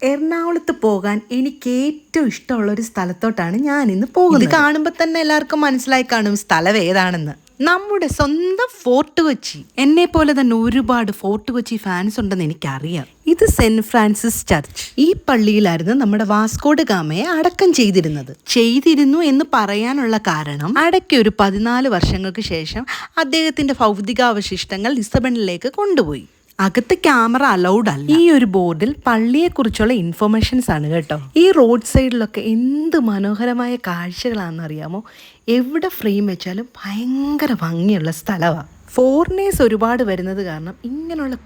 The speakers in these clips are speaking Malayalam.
എറണാകുളത്ത് പോകാൻ എനിക്ക് ഏറ്റവും ഇഷ്ടമുള്ള ഒരു സ്ഥലത്തോട്ടാണ് ഞാൻ ഇന്ന് പോകുന്നത്. ഇത് കാണുമ്പോൾ തന്നെ എല്ലാവർക്കും മനസ്സിലായി കാണും സ്ഥലം ഏതാണെന്ന്. നമ്മുടെ സ്വന്തം ഫോർട്ട് കൊച്ചി. എന്നെ പോലെ തന്നെ ഒരുപാട് ഫോർട്ട് കൊച്ചി ഫാൻസ് ഉണ്ടെന്ന് എനിക്കറിയാം. ഇത് സെന്റ് ഫ്രാൻസിസ് ചർച്ച്. ഈ പള്ളിയിലായിരുന്നു നമ്മുടെ വാസ്കോഡ് ഗാമയെ അടക്കം ചെയ്തിരുന്നു എന്ന് പറയാനുള്ള കാരണം അടയ്ക്ക് ഒരു 14 വർഷങ്ങൾക്ക് ശേഷം അദ്ദേഹത്തിന്റെ ഭൗതികാവശിഷ്ടങ്ങൾ ലിസബണിലേക്ക് കൊണ്ടുപോയി. അകത്ത് ക്യാമറ അലൗഡ് അല്ല. ഈ ഒരു ബോർഡിൽ പള്ളിയെ കുറിച്ചുള്ള ഇൻഫർമേഷൻസ് ആണ് കേട്ടോ. ഈ റോഡ് സൈഡിലൊക്കെ എന്ത് മനോഹരമായ കാഴ്ചകളാണെന്ന് അറിയാമോ. എവിടെ ഫ്രെയിം വെച്ചാലും ഭയങ്കര ഭംഗിയുള്ള സ്ഥലമാണ്. ഫോറിനേഴ്സ് ഒരുപാട് വരുന്നത് കാരണം ഇങ്ങനെയുള്ള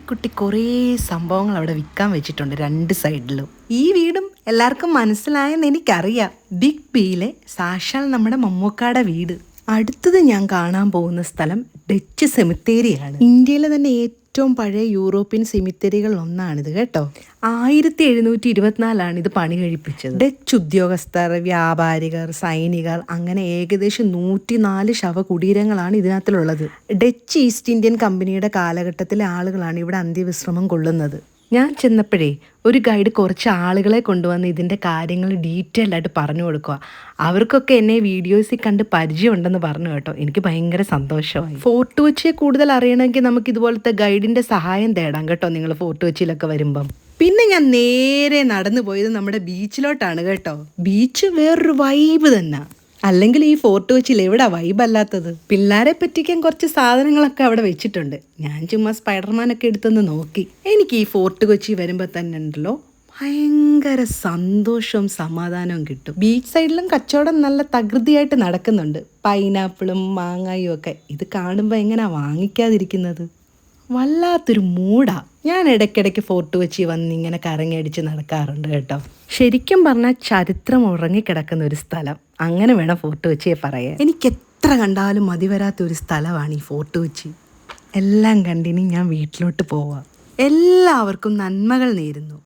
കുട്ടി കുറേ സംഭവങ്ങൾ അവിടെ വിൽക്കാൻ വെച്ചിട്ടുണ്ട് രണ്ട് സൈഡിലും. ഈ വീടും എല്ലാവർക്കും മനസ്സിലായെന്ന് എനിക്കറിയാം. ബിഗ് ബിയിലെ സാക്ഷാൽ നമ്മുടെ മമ്മൂക്കാടെ വീട്. അടുത്തത് ഞാൻ കാണാൻ പോകുന്ന സ്ഥലം ഡച്ച് സെമിത്തേരിയാണ്. ഇന്ത്യയിലെ തന്നെ ഏറ്റവും പഴയ യൂറോപ്യൻ സെമിത്തേരികളിൽ ഒന്നാണിത് കേട്ടോ. 1724 ഇത് പണി കഴിപ്പിച്ചത്. ഡച്ച് ഉദ്യോഗസ്ഥർ, വ്യാപാരികർ, സൈനികർ അങ്ങനെ ഏകദേശം 104 ശവകുടീരങ്ങളാണ് ഇതിനകത്തുള്ളത്. ഡച്ച് ഈസ്റ്റ് ഇന്ത്യൻ കമ്പനിയുടെ കാലഘട്ടത്തിലെ ആളുകളാണ് ഇവിടെ അന്ത്യവിശ്രമം കൊള്ളുന്നത്. ഞാൻ ചെന്നപ്പോഴേ ഒരു ഗൈഡ് കുറച്ച് ആളുകളെ കൊണ്ടുവന്ന് ഇതിൻ്റെ കാര്യങ്ങൾ ഡീറ്റെയിൽ ആയിട്ട് പറഞ്ഞു കൊടുക്കുക. അവർക്കൊക്കെ എന്നെ വീഡിയോസിൽ കണ്ട് പരിചയമുണ്ടെന്ന് പറഞ്ഞു കേട്ടോ. എനിക്ക് ഭയങ്കര സന്തോഷമായി. ഫോർട്ട് കൊച്ചിയെ കൂടുതൽ അറിയണമെങ്കിൽ നമുക്ക് ഇതുപോലത്തെ ഗൈഡിൻ്റെ സഹായം തേടാം കേട്ടോ, നിങ്ങൾ ഫോർട്ട് കൊച്ചിയിലൊക്കെ വരുമ്പം. പിന്നെ ഞാൻ നേരെ നടന്നു പോയത് നമ്മുടെ ബീച്ചിലോട്ടാണ് കേട്ടോ. ബീച്ച് വേറൊരു വൈബ് തന്നെ. അല്ലെങ്കിൽ ഈ ഫോർട്ട് കൊച്ചിയിൽ എവിടെ വൈബല്ലാത്തത്. പിള്ളേരെ പറ്റിക്കാൻ കുറച്ച് സാധനങ്ങളൊക്കെ അവിടെ വെച്ചിട്ടുണ്ട്. ഞാൻ ചുമ്മാ സ്പൈഡർമാനൊക്കെ എടുത്തൊന്ന് നോക്കി. എനിക്ക് ഈ ഫോർട്ട് കൊച്ചി വരുമ്പോൾ തന്നെ ഉണ്ടല്ലോ ഭയങ്കര സന്തോഷവും സമാധാനവും കിട്ടും. ബീച്ച് സൈഡിലും കച്ചവടം നല്ല തകൃതിയായിട്ട് നടക്കുന്നുണ്ട്. പൈനാപ്പിളും മാങ്ങായും ഒക്കെ. ഇത് കാണുമ്പോൾ എങ്ങനെയാ വാങ്ങിക്കാതിരിക്കുന്നത്. വല്ലാത്തൊരു മൂടാ. ഞാൻ ഇടയ്ക്കിടയ്ക്ക് ഫോർട്ട് കൊച്ചി വന്ന് ഇങ്ങനെ കറങ്ങിയടിച്ച് നടക്കാറുണ്ട് കേട്ടോ. ശരിക്കും പറഞ്ഞാൽ ചരിത്രം ഉറങ്ങിക്കിടക്കുന്ന ഒരു സ്ഥലം, അങ്ങനെ വേണം ഫോർട്ട് കൊച്ചിയെ പറയാൻ. എനിക്ക് എത്ര കണ്ടാലും മതി വരാത്ത ഒരു സ്ഥലമാണ് ഈ ഫോർട്ട് കൊച്ചി. എല്ലാം കണ്ടിനി ഞാൻ വീട്ടിലോട്ട് പോവാം. എല്ലാവർക്കും നന്മകൾ നേരുന്നു.